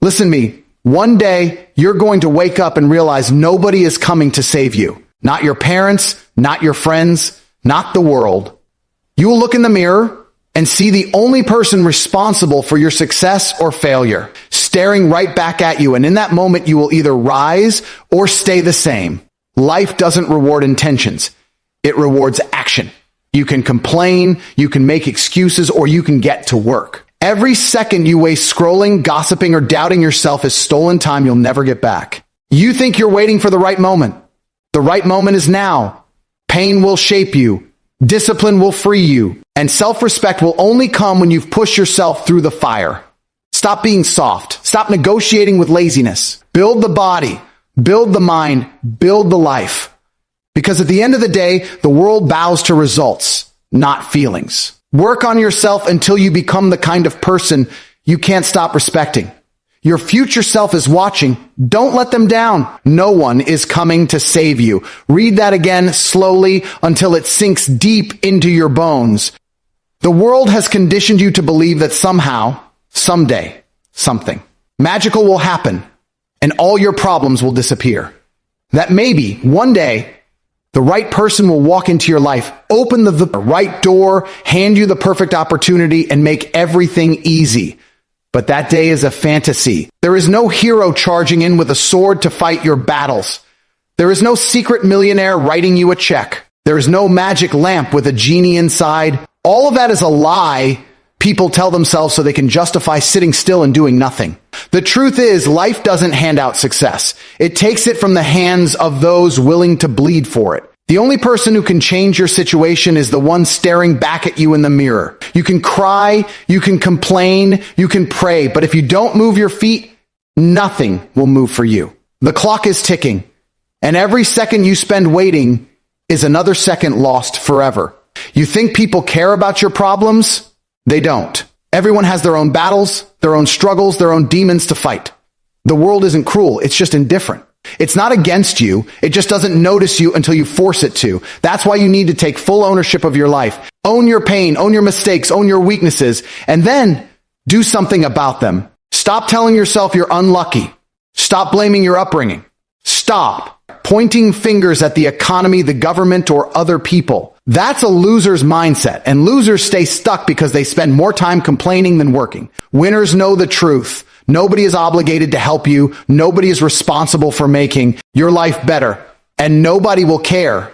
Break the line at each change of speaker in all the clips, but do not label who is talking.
Listen to me. One day, you're going to wake up and realize nobody is coming to save you. Not your parents, not your friends, not the world. You will look in the mirror and see the only person responsible for your success or failure, staring right back at you. And in that moment, you will either rise or stay the same. Life doesn't reward intentions. It rewards action. You can complain, you can make excuses, or you can get to work. Every second you waste scrolling, gossiping, or doubting yourself is stolen time you'll never get back. You think you're waiting for the right moment. The right moment is now. Pain will shape you. Discipline will free you. And self-respect will only come when you've pushed yourself through the fire. Stop being soft. Stop negotiating with laziness. Build the body. Build the mind. Build the life. Because at the end of the day, the world bows to results, not feelings. Work on yourself until you become the kind of person you can't stop respecting. Your future self is watching. Don't let them down. No one is coming to save you. Read that again slowly until it sinks deep into your bones. The world has conditioned you to believe that somehow, someday, something magical will happen and all your problems will disappear. That maybe one day, the right person will walk into your life, open the right door, hand you the perfect opportunity, and make everything easy. But that day is a fantasy. There is no hero charging in with a sword to fight your battles. There is no secret millionaire writing you a check. There is no magic lamp with a genie inside. All of that is a lie people tell themselves so they can justify sitting still and doing nothing. The truth is, life doesn't hand out success. It takes it from the hands of those willing to bleed for it. The only person who can change your situation is the one staring back at you in the mirror. You can cry, you can complain, you can pray, but if you don't move your feet, nothing will move for you. The clock is ticking, and every second you spend waiting is another second lost forever. You think people care about your problems? They don't. Everyone has their own battles, their own struggles, their own demons to fight. The world isn't cruel, it's just indifferent. It's not against you, it just doesn't notice you until you force it to. That's why you need to take full ownership of your life. Own your pain, own your mistakes, own your weaknesses, and then do something about them. Stop telling yourself you're unlucky. Stop blaming your upbringing. Stop pointing fingers at the economy, the government, or other people. That's a loser's mindset, and losers stay stuck because they spend more time complaining than working. Winners know the truth. Nobody is obligated to help you. Nobody is responsible for making your life better, and nobody will care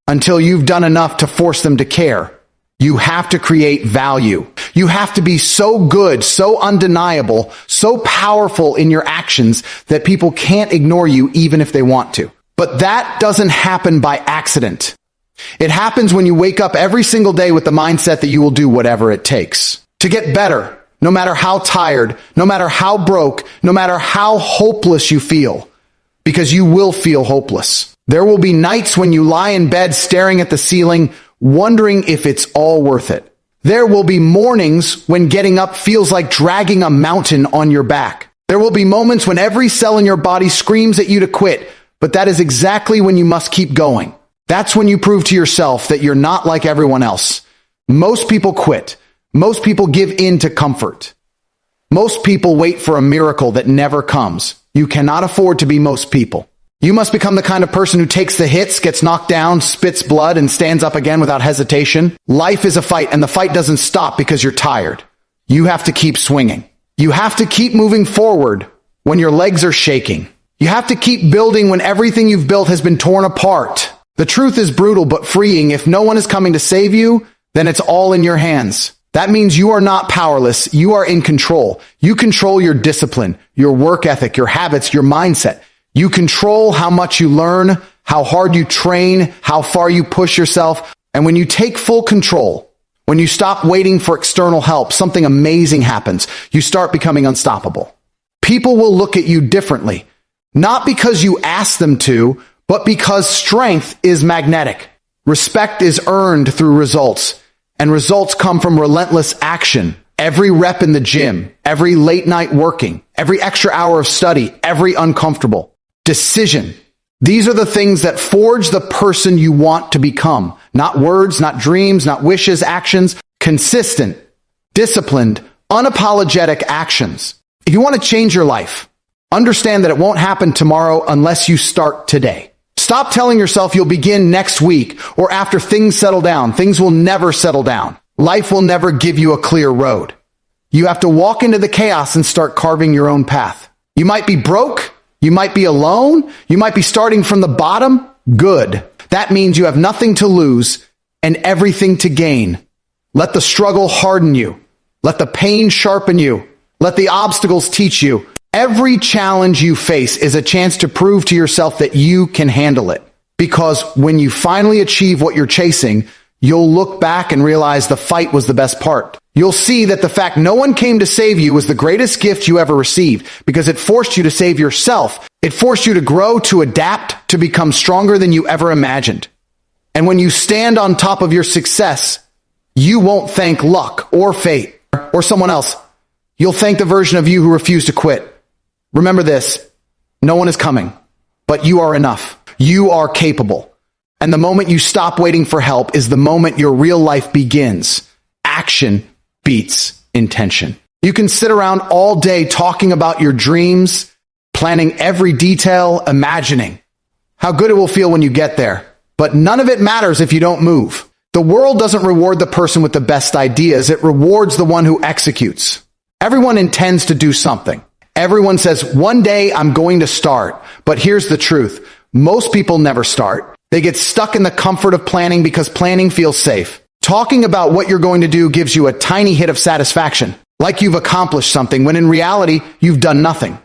until you've done enough to force them to care. You have to create value. You have to be so good, so undeniable, so powerful in your actions that people can't ignore you even if they want to. But that doesn't happen by accident. It happens when you wake up every single day with the mindset that you will do whatever it takes to get better, no matter how tired, no matter how broke, no matter how hopeless you feel, because you will feel hopeless. There will be nights when you lie in bed staring at the ceiling, wondering if it's all worth it. There will be mornings when getting up feels like dragging a mountain on your back. There will be moments when every cell in your body screams at you to quit, but that is exactly when you must keep going. That's when you prove to yourself that you're not like everyone else. Most people quit. Most people give in to comfort. Most people wait for a miracle that never comes. You cannot afford to be most people. You must become the kind of person who takes the hits, gets knocked down, spits blood, and stands up again without hesitation. Life is a fight, and the fight doesn't stop because you're tired. You have to keep swinging. You have to keep moving forward when your legs are shaking. You have to keep building when everything you've built has been torn apart. The truth is brutal but freeing. If no one is coming to save you, then it's all in your hands. That means you are not powerless. You are in control. You control your discipline, your work ethic, your habits, your mindset. You control how much you learn, how hard you train, how far you push yourself. And when you take full control, when you stop waiting for external help, something amazing happens. You start becoming unstoppable. People will look at you differently, not because you ask them to, but because strength is magnetic. Respect is earned through results, and results come from relentless action. Every rep in the gym, every late night working, every extra hour of study, every uncomfortable decision. These are the things that forge the person you want to become. Not words, not dreams, not wishes, actions. Consistent, disciplined, unapologetic actions. If you want to change your life, understand that it won't happen tomorrow unless you start today. Stop telling yourself you'll begin next week or after things settle down. Things will never settle down. Life will never give you a clear road. You have to walk into the chaos and start carving your own path. You might be broke. You might be alone. You might be starting from the bottom. Good. That means you have nothing to lose and everything to gain. Let the struggle harden you. Let the pain sharpen you. Let the obstacles teach you. Every challenge you face is a chance to prove to yourself that you can handle it. Because when you finally achieve what you're chasing, you'll look back and realize the fight was the best part. You'll see that the fact no one came to save you was the greatest gift you ever received because it forced you to save yourself. It forced you to grow, to adapt, to become stronger than you ever imagined. And when you stand on top of your success, you won't thank luck or fate or someone else. You'll thank the version of you who refused to quit. Remember this, no one is coming, but you are enough. You are capable. And the moment you stop waiting for help is the moment your real life begins. Action beats intention. You can sit around all day talking about your dreams, planning every detail, imagining how good it will feel when you get there. But none of it matters if you don't move. The world doesn't reward the person with the best ideas. It rewards the one who executes. Everyone intends to do something. Everyone says, one day I'm going to start. But here's the truth. Most people never start. They get stuck in the comfort of planning because planning feels safe. Talking about what you're going to do gives you a tiny hit of satisfaction, like you've accomplished something, when in reality, you've done nothing.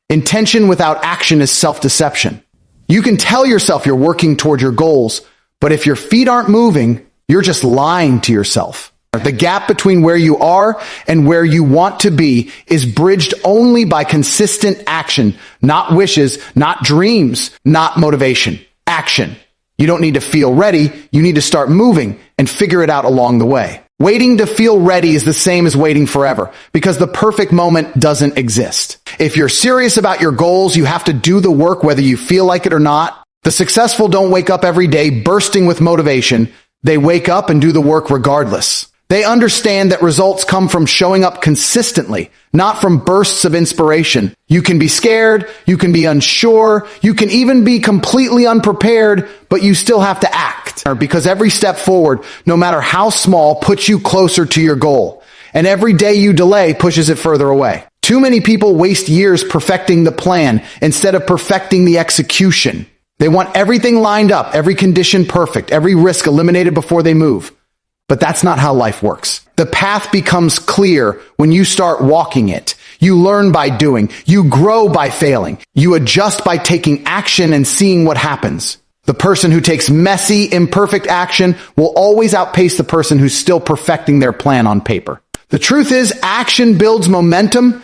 Intention without action is self-deception. You can tell yourself you're working toward your goals, but if your feet aren't moving, you're just lying to yourself. The gap between where you are and where you want to be is bridged only by consistent action, not wishes, not dreams, not motivation. Action. You don't need to feel ready. You need to start moving and figure it out along the way. Waiting to feel ready is the same as waiting forever because the perfect moment doesn't exist. If you're serious about your goals, you have to do the work whether you feel like it or not. The successful don't wake up every day bursting with motivation. They wake up and do the work regardless. They understand that results come from showing up consistently, not from bursts of inspiration. You can be scared, you can be unsure, you can even be completely unprepared, but you still have to act. Because every step forward, no matter how small, puts you closer to your goal. And every day you delay pushes it further away. Too many people waste years perfecting the plan instead of perfecting the execution. They want everything lined up, every condition perfect, every risk eliminated before they move. But that's not how life works. The path becomes clear when you start walking it. You learn by doing. You grow by failing. You adjust by taking action and seeing what happens. The person who takes messy, imperfect action will always outpace the person who's still perfecting their plan on paper. The truth is, action builds momentum,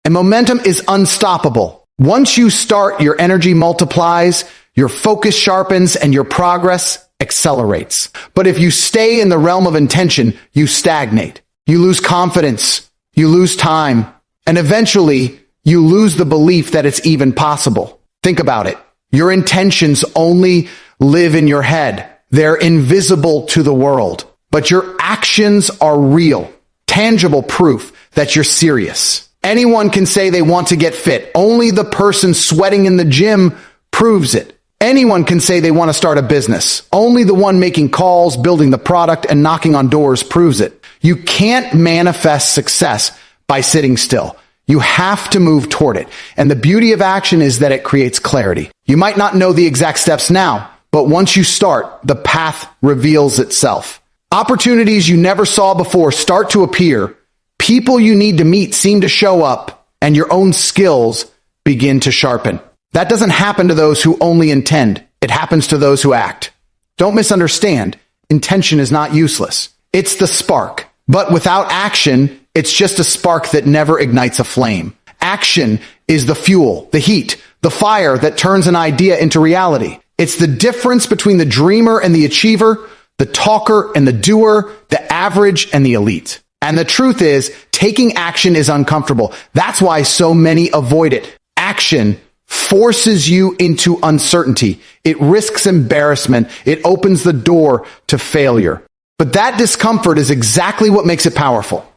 and momentum is unstoppable. Once you start, your energy multiplies, your focus sharpens, and your progress accelerates. But if you stay in the realm of intention, you stagnate. You lose confidence. You lose time. And eventually, you lose the belief that it's even possible. Think about it. Your intentions only live in your head. They're invisible to the world. But your actions are real, tangible proof that you're serious. Anyone can say they want to get fit. Only the person sweating in the gym proves it. Anyone can say they want to start a business. Only the one making calls, building the product, and knocking on doors proves it. You can't manifest success by sitting still. You have to move toward it. And the beauty of action is that it creates clarity. You might not know the exact steps now, but once you start, the path reveals itself. Opportunities you never saw before start to appear. People you need to meet seem to show up, and your own skills begin to sharpen. That doesn't happen to those who only intend. It happens to those who act. Don't misunderstand. Intention is not useless. It's the spark. But without action, it's just a spark that never ignites a flame. Action is the fuel, the heat, the fire that turns an idea into reality. It's the difference between the dreamer and the achiever, the talker and the doer, the average and the elite. And the truth is, taking action is uncomfortable. That's why so many avoid it. Action forces you into uncertainty. It risks embarrassment. It opens the door to failure. But that discomfort is exactly what makes it powerful.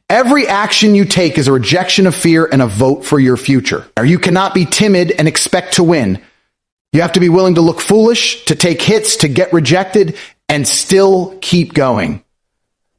Every action you take is a rejection of fear and a vote for your future. You cannot be timid and expect to win. You have to be willing to look foolish, to take hits, to get rejected, and still keep going.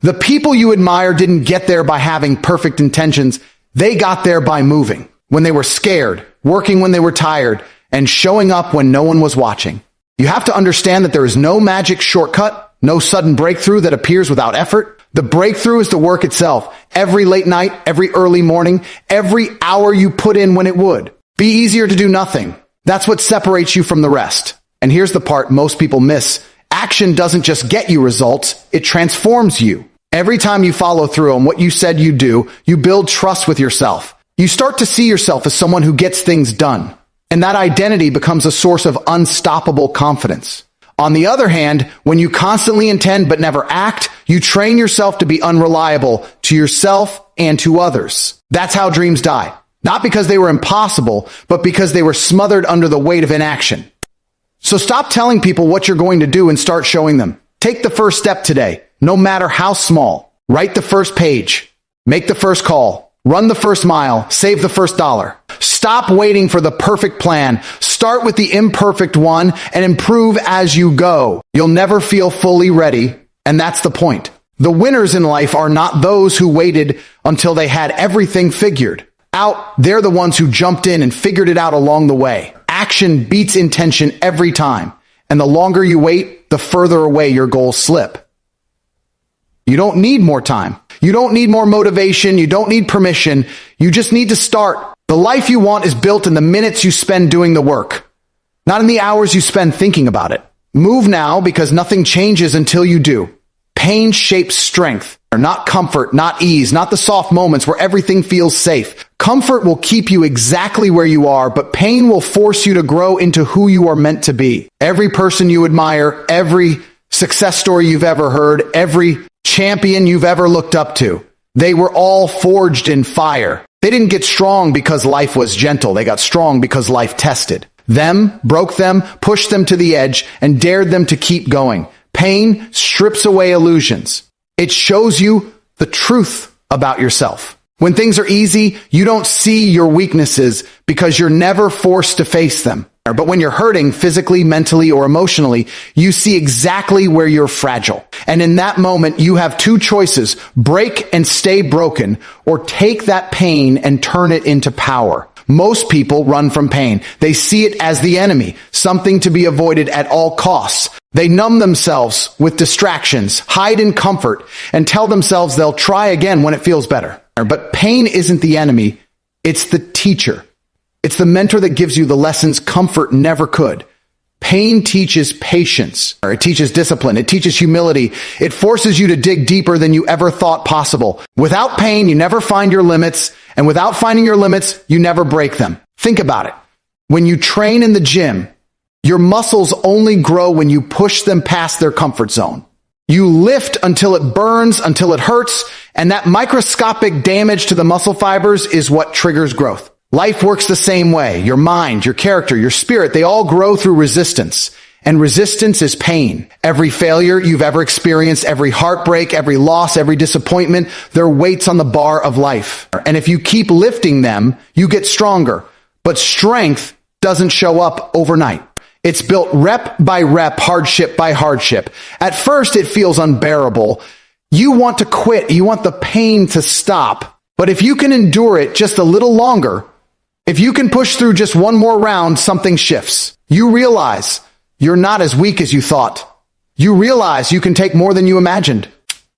The people you admire didn't get there by having perfect intentions. They got there by moving when they were scared, working when they were tired, and showing up when no one was watching. You have to understand that there is no magic shortcut, no sudden breakthrough that appears without effort. The breakthrough is the work itself. Every late night, every early morning, every hour you put in when it would be easier to do nothing. That's what separates you from the rest. And here's the part most people miss. Action doesn't just get you results, it transforms you. Every time you follow through on what you said you'd do, you build trust with yourself. You start to see yourself as someone who gets things done. And that identity becomes a source of unstoppable confidence. On the other hand, when you constantly intend but never act, you train yourself to be unreliable to yourself and to others. That's how dreams die. Not because they were impossible, but because they were smothered under the weight of inaction. So stop telling people what you're going to do and start showing them. Take the first step today, no matter how small. Write the first page. Make the first call. Run the first mile. Save the first dollar. Stop waiting for the perfect plan. Start with the imperfect one and improve as you go. You'll never feel fully ready, and that's the point. The winners in life are not those who waited until they had everything figured out. They're the ones who jumped in and figured it out along the way. Action beats intention every time, and the longer you wait, the further away your goals slip. You don't need more time. You don't need more motivation. You don't need permission. You just need to start. The life you want is built in the minutes you spend doing the work, not in the hours you spend thinking about it. Move now, because nothing changes until you do. Pain shapes strength, not comfort, not ease, not the soft moments where everything feels safe. Comfort will keep you exactly where you are, but pain will force you to grow into who you are meant to be. Every person you admire, every success story you've ever heard, every champion you've ever looked up to, they were all forged in fire. They didn't get strong because life was gentle. They got strong because life tested them, broke them, pushed them to the edge, and dared them to keep going. Pain strips away illusions. It shows you the truth about yourself. When things are easy, you don't see your weaknesses because you're never forced to face them. But when you're hurting physically, mentally, or emotionally, you see exactly where you're fragile. And in that moment, you have two choices: break and stay broken, or take that pain and turn it into power. Most people run from pain. They see it as the enemy, something to be avoided at all costs. They numb themselves with distractions, hide in comfort, and tell themselves they'll try again when it feels better. But pain isn't the enemy, it's the teacher. It's the mentor that gives you the lessons comfort never could. Pain teaches patience, or it teaches discipline, it teaches humility. It forces you to dig deeper than you ever thought possible. Without pain, you never find your limits, and without finding your limits, you never break them. Think about it. When you train in the gym, your muscles only grow when you push them past their comfort zone. You lift until it burns, until it hurts, and that microscopic damage to the muscle fibers is what triggers growth. Life works the same way. Your mind, your character, your spirit, they all grow through resistance. And resistance is pain. Every failure you've ever experienced, every heartbreak, every loss, every disappointment, they're weights on the bar of life. And if you keep lifting them, you get stronger. But strength doesn't show up overnight. It's built rep by rep, hardship by hardship. At first, it feels unbearable. You want to quit. You want the pain to stop. But if you can endure it just a little longer, if you can push through just one more round, something shifts. You realize you're not as weak as you thought. You realize you can take more than you imagined.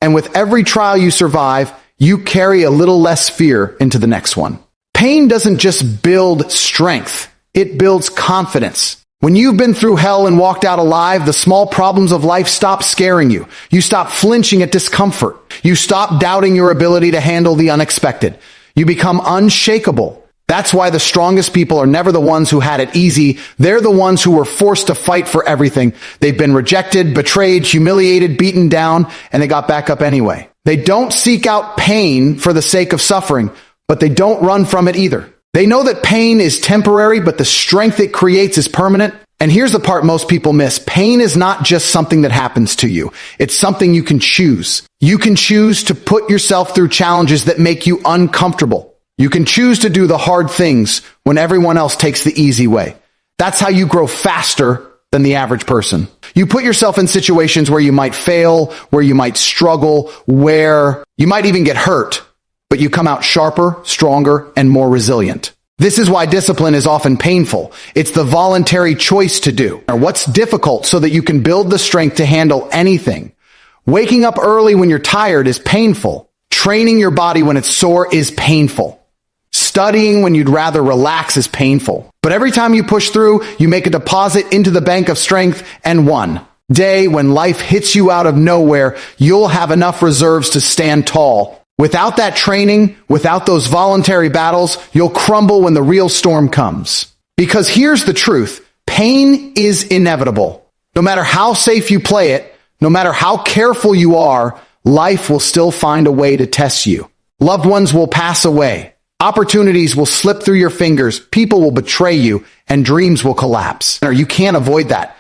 And with every trial you survive, you carry a little less fear into the next one. Pain doesn't just build strength. It builds confidence. When you've been through hell and walked out alive, the small problems of life stop scaring you. You stop flinching at discomfort. You stop doubting your ability to handle the unexpected. You become unshakable. That's why the strongest people are never the ones who had it easy. They're the ones who were forced to fight for everything. They've been rejected, betrayed, humiliated, beaten down, and they got back up anyway. They don't seek out pain for the sake of suffering, but they don't run from it either. They know that pain is temporary, but the strength it creates is permanent. And here's the part most people miss. Pain is not just something that happens to you. It's something you can choose. You can choose to put yourself through challenges that make you uncomfortable. You can choose to do the hard things when everyone else takes the easy way. That's how you grow faster than the average person. You put yourself in situations where you might fail, where you might struggle, where you might even get hurt, but you come out sharper, stronger, and more resilient. This is why discipline is often painful. It's the voluntary choice to do what's difficult so that you can build the strength to handle anything. Waking up early when you're tired is painful. Training your body when it's sore is painful. Studying when you'd rather relax is painful. But every time you push through, you make a deposit into the bank of strength, and one day when life hits you out of nowhere, you'll have enough reserves to stand tall. Without that training, without those voluntary battles, you'll crumble when the real storm comes. Because here's the truth. Pain is inevitable. No matter how safe you play it, no matter how careful you are, life will still find a way to test you. Loved ones will pass away. Opportunities will slip through your fingers. People will betray you, and dreams will collapse. You can't avoid that,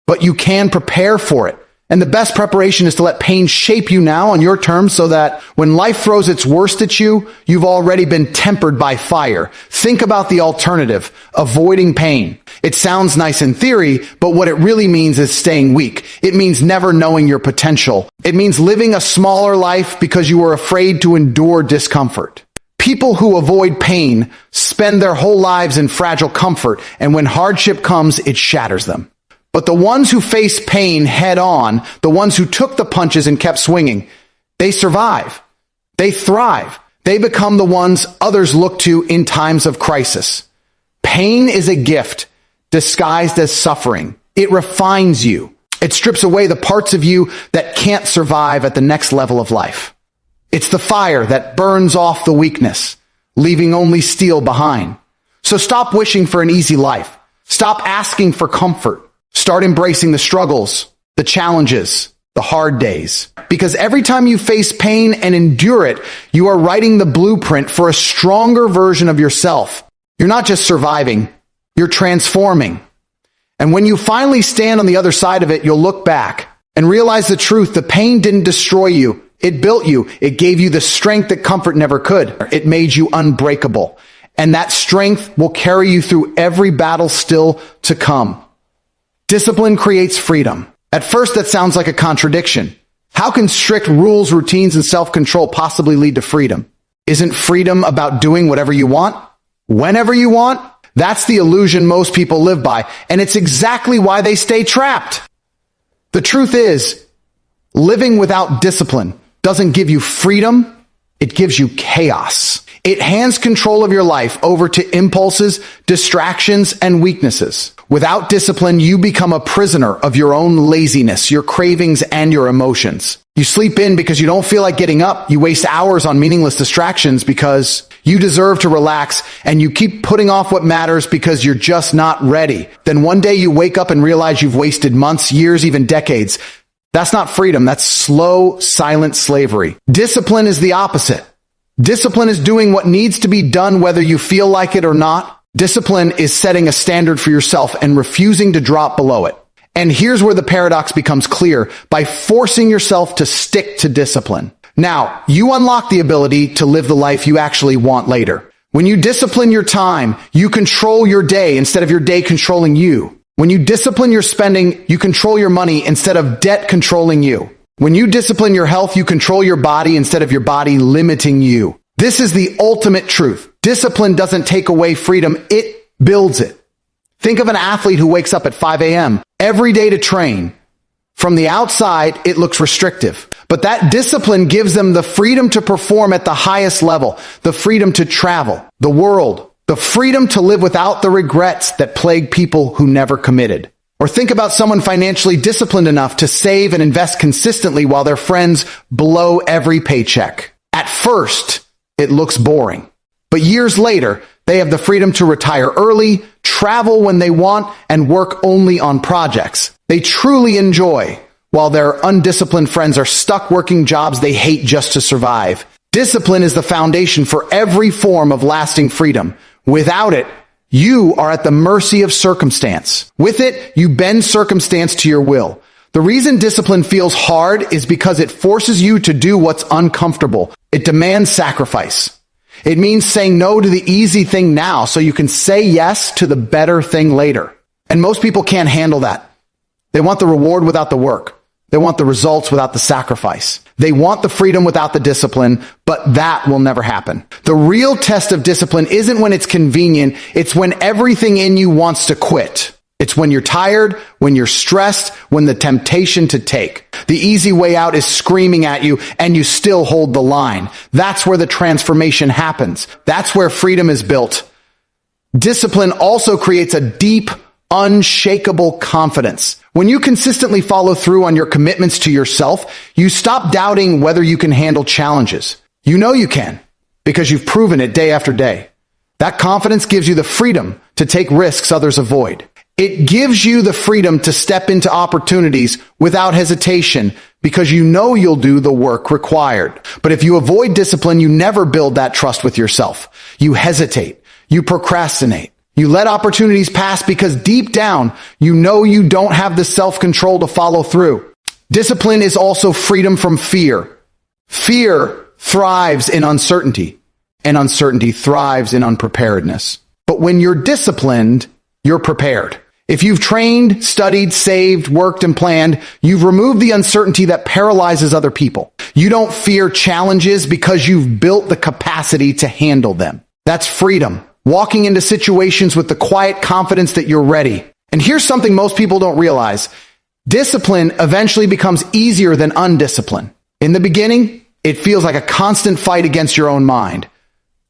but you can prepare for it. And the best preparation is to let pain shape you now on your terms so that when life throws its worst at you, you've already been tempered by fire. Think about the alternative, avoiding pain. It sounds nice in theory, but what it really means is staying weak. It means never knowing your potential. It means living a smaller life because you are afraid to endure discomfort. People who avoid pain spend their whole lives in fragile comfort, and when hardship comes, it shatters them. But the ones who face pain head on, the ones who took the punches and kept swinging, they survive. They thrive. They become the ones others look to in times of crisis. Pain is a gift disguised as suffering. It refines you. It strips away the parts of you that can't survive at the next level of life. It's the fire that burns off the weakness, leaving only steel behind. So stop wishing for an easy life. Stop asking for comfort. Start embracing the struggles, the challenges, the hard days. Because every time you face pain and endure it, you are writing the blueprint for a stronger version of yourself. You're not just surviving, you're transforming. And when you finally stand on the other side of it, you'll look back and realize the truth. The pain didn't destroy you. It built you. It gave you the strength that comfort never could. It made you unbreakable. And that strength will carry you through every battle still to come. Discipline creates freedom. At first, that sounds like a contradiction. How can strict rules, routines, and self-control possibly lead to freedom? Isn't freedom about doing whatever you want, whenever you want? That's the illusion most people live by, and it's exactly why they stay trapped. The truth is, living without discipline doesn't give you freedom, it gives you chaos. It hands control of your life over to impulses, distractions, and weaknesses. Without discipline, you become a prisoner of your own laziness, your cravings, and your emotions. You sleep in because you don't feel like getting up. You waste hours on meaningless distractions because you deserve to relax, and you keep putting off what matters because you're just not ready. Then one day you wake up and realize you've wasted months, years, even decades. That's not freedom. That's slow, silent slavery. Discipline is the opposite. Discipline is doing what needs to be done whether you feel like it or not. Discipline is setting a standard for yourself and refusing to drop below it. And here's where the paradox becomes clear: by forcing yourself to stick to discipline. Now, you unlock the ability to live the life you actually want later. When you discipline your time, you control your day instead of your day controlling you. When you discipline your spending, you control your money instead of debt controlling you. When you discipline your health, you control your body instead of your body limiting you. This is the ultimate truth. Discipline doesn't take away freedom, it builds it. Think of an athlete who wakes up at 5 a.m. every day to train. From the outside, it looks restrictive, but that discipline gives them the freedom to perform at the highest level, the freedom to travel the world, the freedom to live without the regrets that plague people who never committed. Or think about someone financially disciplined enough to save and invest consistently while their friends blow every paycheck. At first, it looks boring, but years later, they have the freedom to retire early, travel when they want, and work only on projects they truly enjoy, while their undisciplined friends are stuck working jobs they hate just to survive. Discipline is the foundation for every form of lasting freedom. Without it, You are at the mercy of circumstance. With it, you bend circumstance to your will. The reason discipline feels hard is because it forces you to do what's uncomfortable. It demands sacrifice. It means saying no to the easy thing now so you can say yes to the better thing later. And most people can't handle that. They want the reward without the work. They want the results without the sacrifice. They want the freedom without the discipline, but that will never happen. The real test of discipline isn't when it's convenient. It's when everything in you wants to quit. It's when you're tired, when you're stressed, when the temptation to take. The easy way out is screaming at you and you still hold the line. That's where the transformation happens. That's where freedom is built. Discipline also creates a deep, unshakable confidence. When you consistently follow through on your commitments to yourself, you stop doubting whether you can handle challenges. You know you can, because you've proven it day after day. That confidence gives you the freedom to take risks others avoid. It gives you the freedom to step into opportunities without hesitation because you know you'll do the work required. But if you avoid discipline, you never build that trust with yourself. You hesitate. You procrastinate. You let opportunities pass because deep down, you know you don't have the self-control to follow through. Discipline is also freedom from fear. Fear thrives in uncertainty, and uncertainty thrives in unpreparedness. But when you're disciplined, you're prepared. If you've trained, studied, saved, worked, and planned, you've removed the uncertainty that paralyzes other people. You don't fear challenges because you've built the capacity to handle them. That's freedom. Walking into situations with the quiet confidence that you're ready. And here's something most people don't realize. Discipline eventually becomes easier than undiscipline. In the beginning, it feels like a constant fight against your own mind.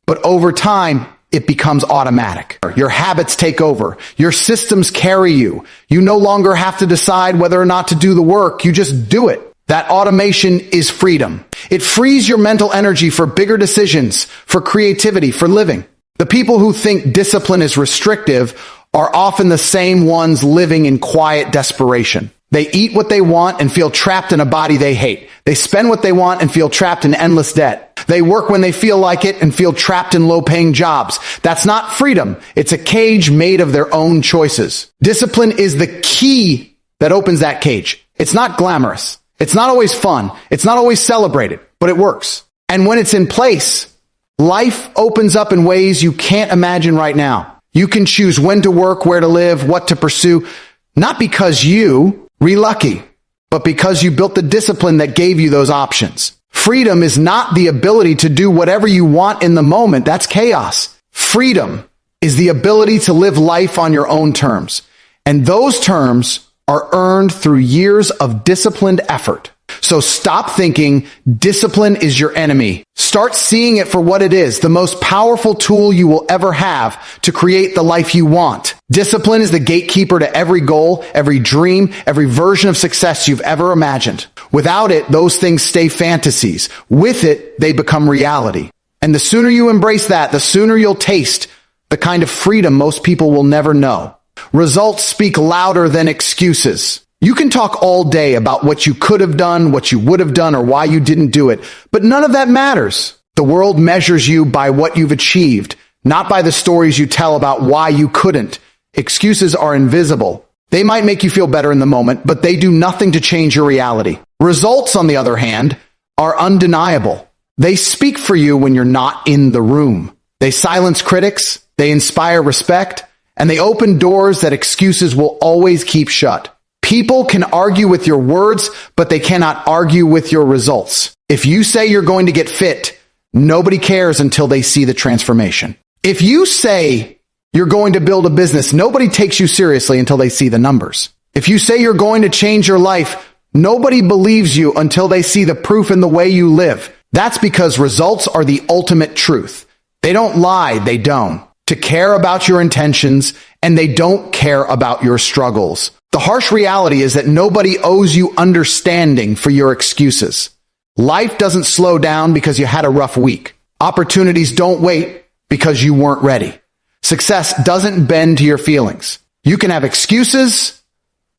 But over time, it becomes automatic. Your habits take over. Your systems carry you. You no longer have to decide whether or not to do the work. You just do it. That automation is freedom. It frees your mental energy for bigger decisions, for creativity, for living. The people who think discipline is restrictive are often the same ones living in quiet desperation. They eat what they want and feel trapped in a body they hate. They spend what they want and feel trapped in endless debt. They work when they feel like it and feel trapped in low-paying jobs. That's not freedom. It's a cage made of their own choices. Discipline is the key that opens that cage. It's not glamorous. It's not always fun. It's not always celebrated, but it works. And when it's in place, life opens up in ways you can't imagine right now. You can choose when to work, where to live, what to pursue, not because you lucky, but because you built the discipline that gave you those options. Freedom is not the ability to do whatever you want in the moment. That's chaos. Freedom is the ability to live life on your own terms. And those terms are earned through years of disciplined effort. So stop thinking discipline is your enemy. Start seeing it for what it is, the most powerful tool you will ever have to create the life you want. Discipline is the gatekeeper to every goal, every dream, every version of success you've ever imagined. Without it, those things stay fantasies. With it, they become reality. And the sooner you embrace that, the sooner you'll taste the kind of freedom most people will never know. Results speak louder than excuses. You can talk all day about what you could have done, what you would have done, or why you didn't do it, but none of that matters. The world measures you by what you've achieved, not by the stories you tell about why you couldn't. Excuses are invisible. They might make you feel better in the moment, but they do nothing to change your reality. Results, on the other hand, are undeniable. They speak for you when you're not in the room. They silence critics, they inspire respect, and they open doors that excuses will always keep shut. People can argue with your words, but they cannot argue with your results. If you say you're going to get fit, nobody cares until they see the transformation. If you say you're going to build a business, nobody takes you seriously until they see the numbers. If you say you're going to change your life, nobody believes you until they see the proof in the way you live. That's because results are the ultimate truth. They don't lie, they don't. To care about your intentions, and they don't care about your struggles. The harsh reality is that nobody owes you understanding for your excuses. Life doesn't slow down because you had a rough week. Opportunities don't wait because you weren't ready. Success doesn't bend to your feelings. You can have excuses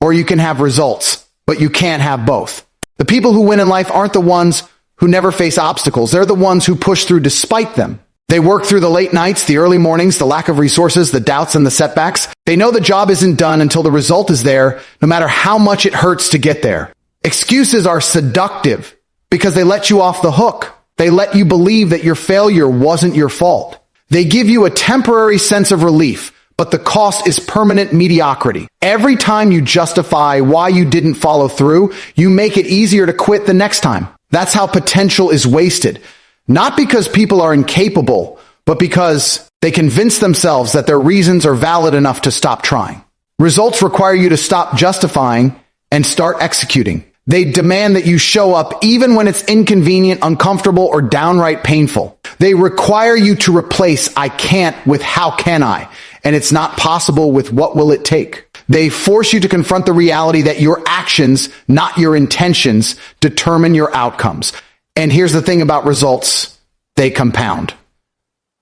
or you can have results, but you can't have both. The people who win in life aren't the ones who never face obstacles. They're the ones who push through despite them. They work through the late nights, the early mornings, the lack of resources, the doubts, and the setbacks. They know the job isn't done until the result is there, no matter how much it hurts to get there. Excuses are seductive because they let you off the hook. They let you believe that your failure wasn't your fault. They give you a temporary sense of relief, but the cost is permanent mediocrity. Every time you justify why you didn't follow through, you make it easier to quit the next time. That's how potential is wasted. Not because people are incapable, but because they convince themselves that their reasons are valid enough to stop trying. Results require you to stop justifying and start executing. They demand that you show up even when it's inconvenient, uncomfortable, or downright painful. They require you to replace "I can't" with "how can I?" And it's not possible with "what will it take?" They force you to confront the reality that your actions, not your intentions, determine your outcomes. And here's the thing about results: they compound.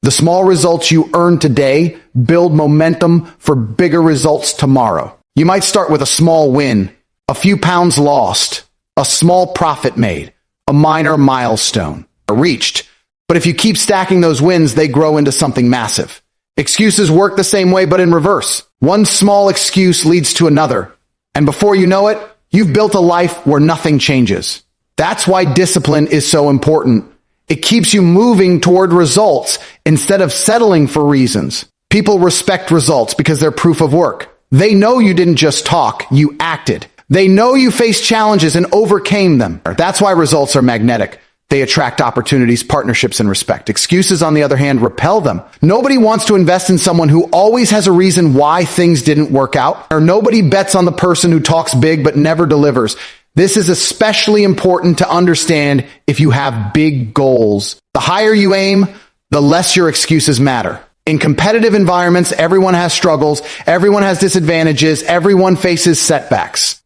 The small results you earn today build momentum for bigger results tomorrow. You might start with a small win, a few pounds lost, a small profit made, a minor milestone reached. But if you keep stacking those wins, they grow into something massive. Excuses work the same way, but in reverse. One small excuse leads to another. And before you know it, you've built a life where nothing changes. That's why discipline is so important. It keeps you moving toward results instead of settling for reasons. People respect results because they're proof of work. They know you didn't just talk, you acted. They know you faced challenges and overcame them. That's why results are magnetic. They attract opportunities, partnerships, and respect. Excuses, on the other hand, repel them. Nobody wants to invest in someone who always has a reason why things didn't work out, or nobody bets on the person who talks big but never delivers. This is especially important to understand if you have big goals. The higher you aim, the less your excuses matter. In competitive environments, everyone has struggles, everyone has disadvantages, everyone faces setbacks.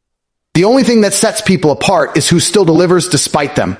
The only thing that sets people apart is who still delivers despite them.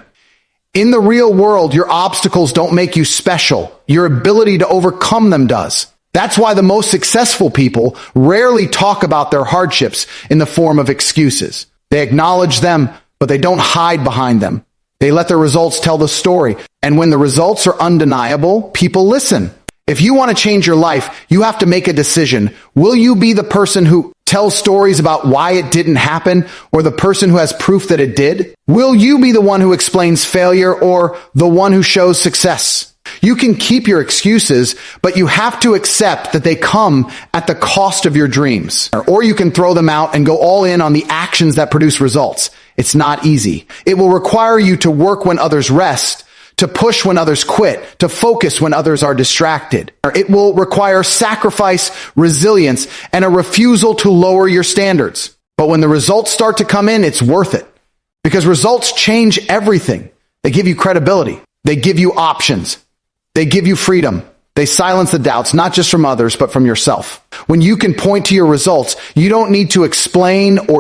In the real world, your obstacles don't make you special. Your ability to overcome them does. That's why the most successful people rarely talk about their hardships in the form of excuses. They acknowledge them, but they don't hide behind them. They let their results tell the story. And when the results are undeniable, people listen. If you want to change your life, you have to make a decision. Will you be the person who tells stories about why it didn't happen, or the person who has proof that it did? Will you be the one who explains failure, or the one who shows success? You can keep your excuses, but you have to accept that they come at the cost of your dreams. Or you can throw them out and go all in on the actions that produce results. It's not easy. It will require you to work when others rest, to push when others quit, to focus when others are distracted. It will require sacrifice, resilience, and a refusal to lower your standards. But when the results start to come in, it's worth it. Because results change everything. They give you credibility. They give you options. They give you freedom. They silence the doubts, not just from others, but from yourself. When you can point to your results, you don't need to explain or